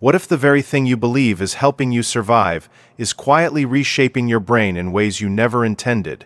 What if the very thing you believe is helping you survive is quietly reshaping your brain in ways you never intended?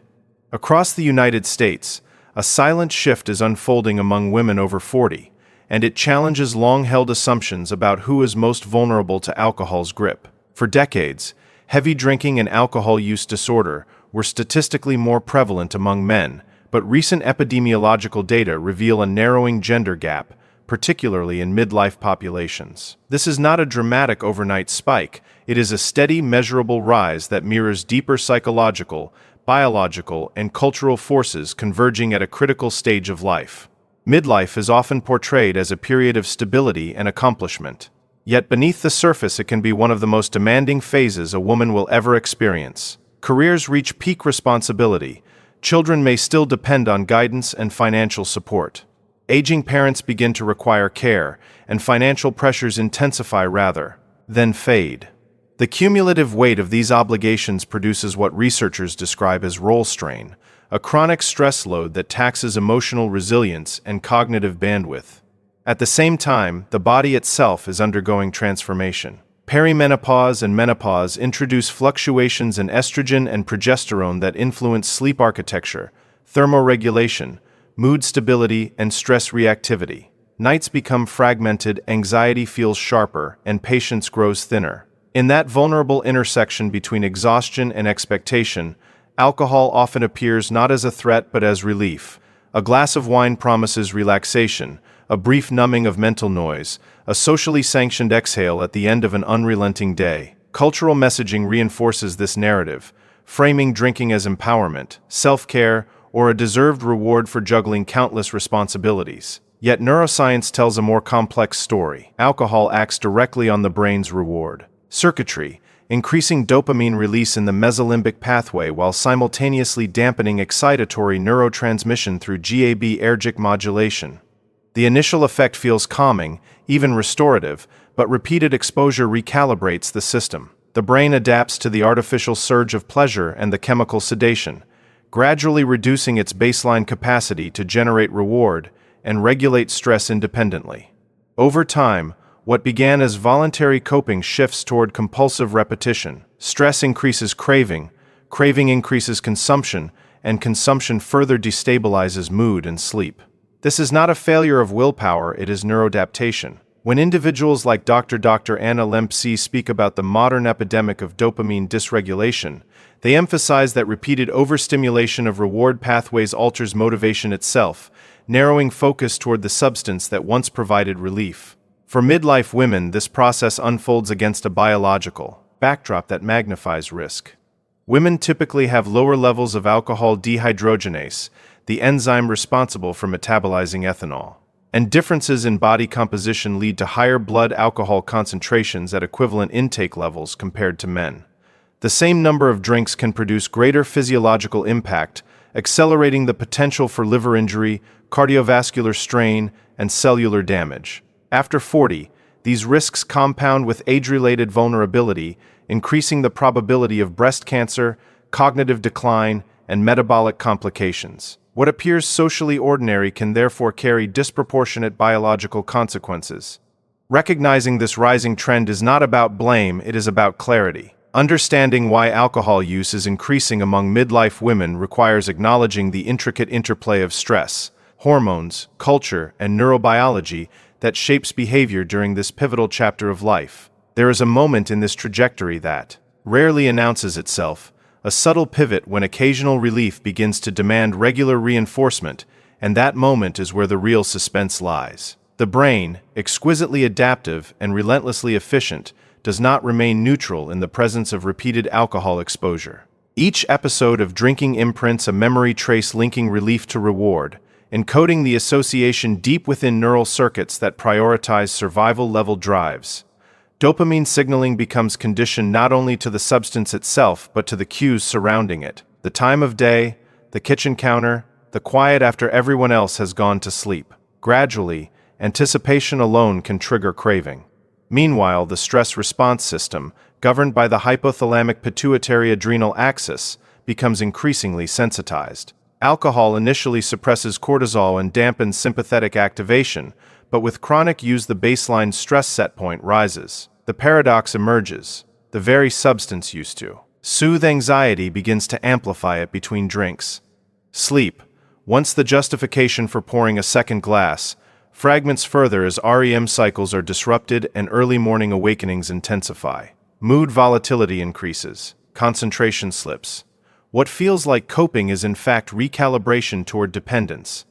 Across the United States, a silent shift is unfolding among women over 40, and it challenges long-held assumptions about who is most vulnerable to alcohol's grip. For decades, heavy drinking and alcohol use disorder were statistically more prevalent among men, but recent epidemiological data reveal a narrowing gender gap, particularly in midlife populations. This is not a dramatic overnight spike. It is a steady, measurable rise that mirrors deeper psychological, biological, and cultural forces converging at a critical stage of life. Midlife is often portrayed as a period of stability and accomplishment. Yet beneath the surface, it can be one of the most demanding phases a woman will ever experience. Careers reach peak responsibility. Children may still depend on guidance and financial support. Aging parents begin to require care, and financial pressures intensify rather than fade. The cumulative weight of these obligations produces what researchers describe as role strain, a chronic stress load that taxes emotional resilience and cognitive bandwidth. At the same time, the body itself is undergoing transformation. Perimenopause and menopause introduce fluctuations in estrogen and progesterone that influence sleep architecture, thermoregulation, mood stability, and stress reactivity. Nights become fragmented, anxiety feels sharper, and patience grows thinner. In that vulnerable intersection between exhaustion and expectation, alcohol often appears not as a threat but as relief. A glass of wine promises relaxation, a brief numbing of mental noise, a socially sanctioned exhale at the end of an unrelenting day. Cultural messaging reinforces this narrative, framing drinking as empowerment, self-care, or a deserved reward for juggling countless responsibilities. Yet neuroscience tells a more complex story. Alcohol acts directly on the brain's reward circuitry, increasing dopamine release in the mesolimbic pathway while simultaneously dampening excitatory neurotransmission through GABAergic modulation. The initial effect feels calming, even restorative, but repeated exposure recalibrates the system. The brain adapts to the artificial surge of pleasure and the chemical sedation, gradually reducing its baseline capacity to generate reward and regulate stress independently. Over time, what began as voluntary coping shifts toward compulsive repetition. Stress increases craving, craving increases consumption, and consumption further destabilizes mood and sleep. This is not a failure of willpower, it is neuroadaptation. When individuals like Dr. Anna Lempsey speak about the modern epidemic of dopamine dysregulation, they emphasize that repeated overstimulation of reward pathways alters motivation itself, narrowing focus toward the substance that once provided relief. For midlife women, this process unfolds against a biological backdrop that magnifies risk. Women typically have lower levels of alcohol dehydrogenase, the enzyme responsible for metabolizing ethanol. And differences in body composition lead to higher blood alcohol concentrations at equivalent intake levels compared to men. The same number of drinks can produce greater physiological impact, accelerating the potential for liver injury, cardiovascular strain, and cellular damage. After 40, these risks compound with age-related vulnerability, increasing the probability of breast cancer, cognitive decline, and metabolic complications. What appears socially ordinary can therefore carry disproportionate biological consequences. Recognizing this rising trend is not about blame, it is about clarity. Understanding why alcohol use is increasing among midlife women requires acknowledging the intricate interplay of stress, hormones, culture, and neurobiology that shapes behavior during this pivotal chapter of life. There is a moment in this trajectory that rarely announces itself, a subtle pivot when occasional relief begins to demand regular reinforcement, and that moment is where the real suspense lies. The brain, exquisitely adaptive and relentlessly efficient, does not remain neutral in the presence of repeated alcohol exposure. Each episode of drinking imprints a memory trace linking relief to reward, encoding the association deep within neural circuits that prioritize survival-level drives. Dopamine signaling becomes conditioned not only to the substance itself but to the cues surrounding it. The time of day, the kitchen counter, the quiet after everyone else has gone to sleep. Gradually, anticipation alone can trigger craving. Meanwhile, the stress response system, governed by the hypothalamic pituitary adrenal axis, becomes increasingly sensitized. Alcohol initially suppresses cortisol and dampens sympathetic activation, but with chronic use the baseline stress set point rises. The paradox emerges. The very substance used to soothe anxiety begins to amplify it between drinks. Sleep. Once the justification for pouring a second glass, fragments further as REM cycles are disrupted and early morning awakenings intensify. Mood volatility increases. Concentration slips. What feels like coping is in fact recalibration toward dependence.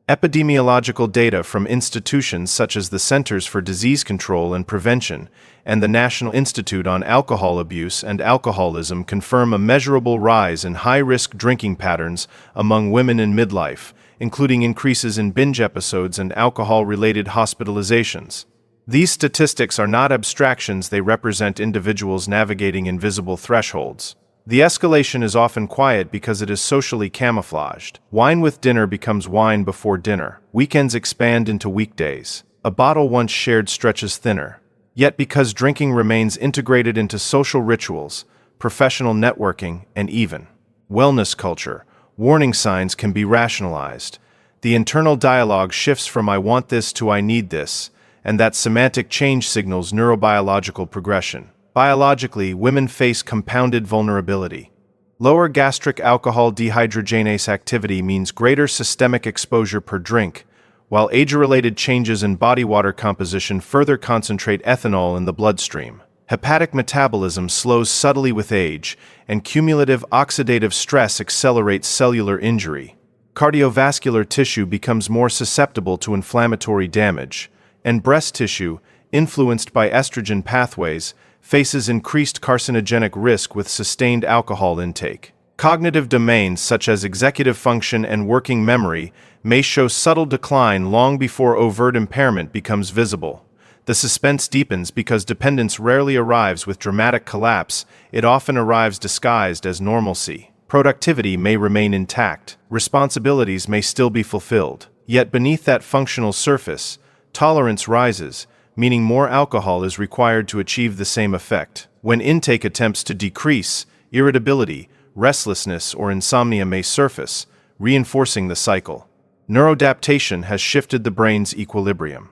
Epidemiological data from institutions such as the Centers for Disease Control and Prevention and the National Institute on Alcohol Abuse and Alcoholism confirm a measurable rise in high-risk drinking patterns among women in midlife, including increases in binge episodes and alcohol-related hospitalizations. These statistics are not abstractions, they represent individuals navigating invisible thresholds. The escalation is often quiet because it is socially camouflaged. Wine with dinner becomes wine before dinner. Weekends expand into weekdays. A bottle once shared stretches thinner. Yet because drinking remains integrated into social rituals, professional networking, and even wellness culture, warning signs can be rationalized. The internal dialogue shifts from "I want this" to "I need this," and that semantic change signals neurobiological progression. Biologically, women face compounded vulnerability. Lower gastric alcohol dehydrogenase activity means greater systemic exposure per drink, while age-related changes in body water composition further concentrate ethanol in the bloodstream. Hepatic metabolism slows subtly with age, and cumulative oxidative stress accelerates cellular injury. Cardiovascular tissue becomes more susceptible to inflammatory damage, and breast tissue, influenced by estrogen pathways, faces increased carcinogenic risk with sustained alcohol intake. Cognitive domains such as executive function and working memory may show subtle decline long before overt impairment becomes visible. The suspense deepens because dependence rarely arrives with dramatic collapse, it often arrives disguised as normalcy. Productivity may remain intact, responsibilities may still be fulfilled. Yet beneath that functional surface, tolerance rises, meaning more alcohol is required to achieve the same effect. When intake attempts to decrease, irritability, restlessness, or insomnia may surface, reinforcing the cycle. Neuroadaptation has shifted the brain's equilibrium.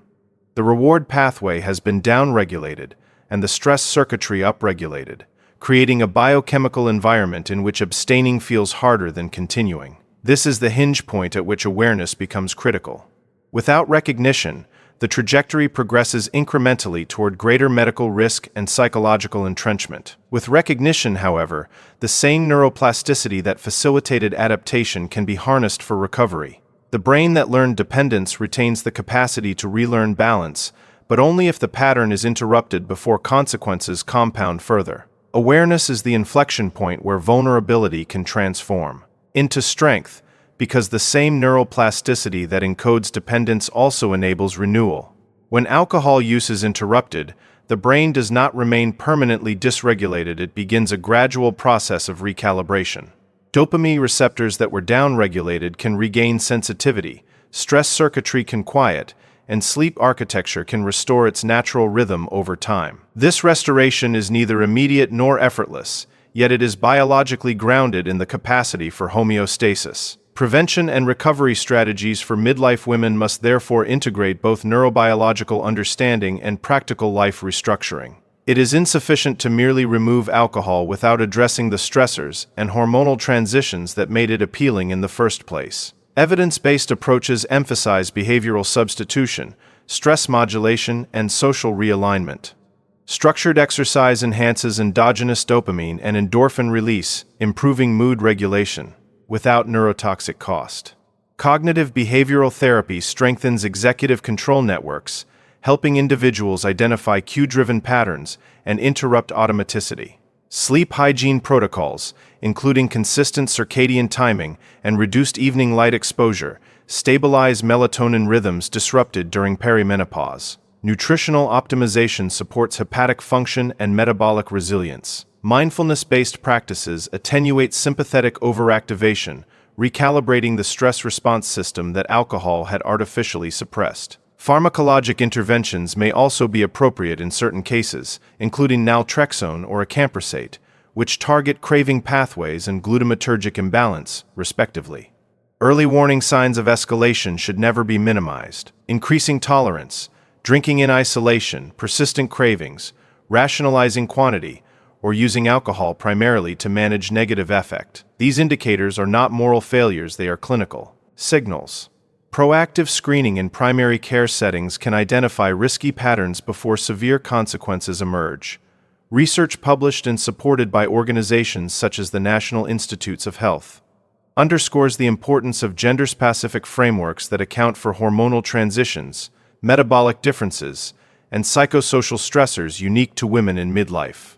The reward pathway has been downregulated, and the stress circuitry upregulated, creating a biochemical environment in which abstaining feels harder than continuing. This is the hinge point at which awareness becomes critical. Without recognition, the trajectory progresses incrementally toward greater medical risk and psychological entrenchment. With recognition, however, the same neuroplasticity that facilitated adaptation can be harnessed for recovery. The brain that learned dependence retains the capacity to relearn balance, but only if the pattern is interrupted before consequences compound further. Awareness is the inflection point where vulnerability can transform into strength, because the same neuroplasticity that encodes dependence also enables renewal. When alcohol use is interrupted, the brain does not remain permanently dysregulated, it begins a gradual process of recalibration. Dopamine receptors that were downregulated can regain sensitivity, stress circuitry can quiet, and sleep architecture can restore its natural rhythm over time. This restoration is neither immediate nor effortless, yet it is biologically grounded in the capacity for homeostasis. Prevention and recovery strategies for midlife women must therefore integrate both neurobiological understanding and practical life restructuring. It is insufficient to merely remove alcohol without addressing the stressors and hormonal transitions that made it appealing in the first place. Evidence-based approaches emphasize behavioral substitution, stress modulation, and social realignment. Structured exercise enhances endogenous dopamine and endorphin release, improving mood regulation, without neurotoxic cost. Cognitive behavioral therapy strengthens executive control networks, helping individuals identify cue-driven patterns and interrupt automaticity. Sleep hygiene protocols, including consistent circadian timing and reduced evening light exposure, stabilize melatonin rhythms disrupted during perimenopause. Nutritional optimization supports hepatic function and metabolic resilience. Mindfulness-based practices attenuate sympathetic overactivation, recalibrating the stress response system that alcohol had artificially suppressed. Pharmacologic interventions may also be appropriate in certain cases, including naltrexone or acamprosate, which target craving pathways and glutamatergic imbalance, respectively. Early warning signs of escalation should never be minimized. Increasing tolerance, drinking in isolation, persistent cravings, rationalizing quantity, or using alcohol primarily to manage negative affect. These indicators are not moral failures, they are clinical signals. Proactive screening in primary care settings can identify risky patterns before severe consequences emerge. Research published and supported by organizations such as the National Institutes of Health underscores the importance of gender-specific frameworks that account for hormonal transitions, metabolic differences, and psychosocial stressors unique to women in midlife.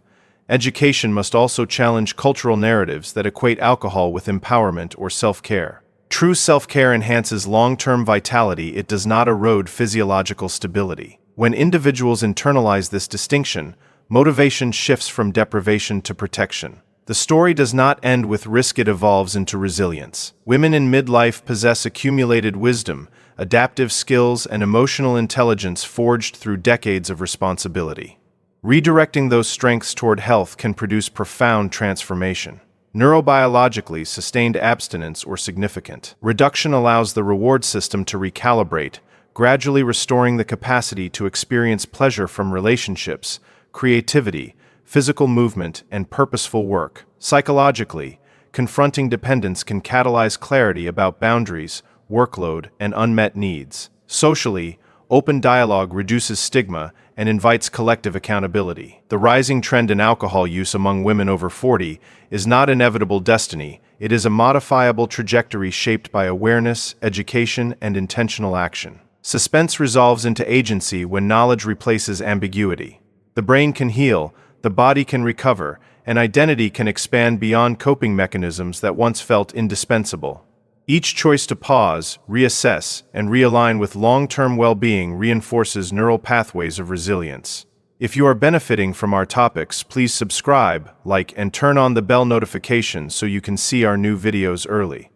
Education must also challenge cultural narratives that equate alcohol with empowerment or self-care. True self-care enhances long-term vitality, it does not erode physiological stability. When individuals internalize this distinction, motivation shifts from deprivation to protection. The story does not end with risk, it evolves into resilience. Women in midlife possess accumulated wisdom, adaptive skills, and emotional intelligence forged through decades of responsibility. Redirecting those strengths toward health can produce profound transformation. Neurobiologically, sustained abstinence or significant reduction allows the reward system to recalibrate, gradually restoring the capacity to experience pleasure from relationships, creativity, physical movement, and purposeful work. Psychologically, confronting dependence can catalyze clarity about boundaries, workload, and unmet needs. Socially, open dialogue reduces stigma and invites collective accountability. The rising trend in alcohol use among women over 40 is not inevitable destiny, it is a modifiable trajectory shaped by awareness, education, and intentional action. Suspense resolves into agency when knowledge replaces ambiguity. The brain can heal, the body can recover, and identity can expand beyond coping mechanisms that once felt indispensable. Each choice to pause, reassess, and realign with long-term well-being reinforces neural pathways of resilience. If you are benefiting from our topics, please subscribe, like, and turn on the bell notifications so you can see our new videos early.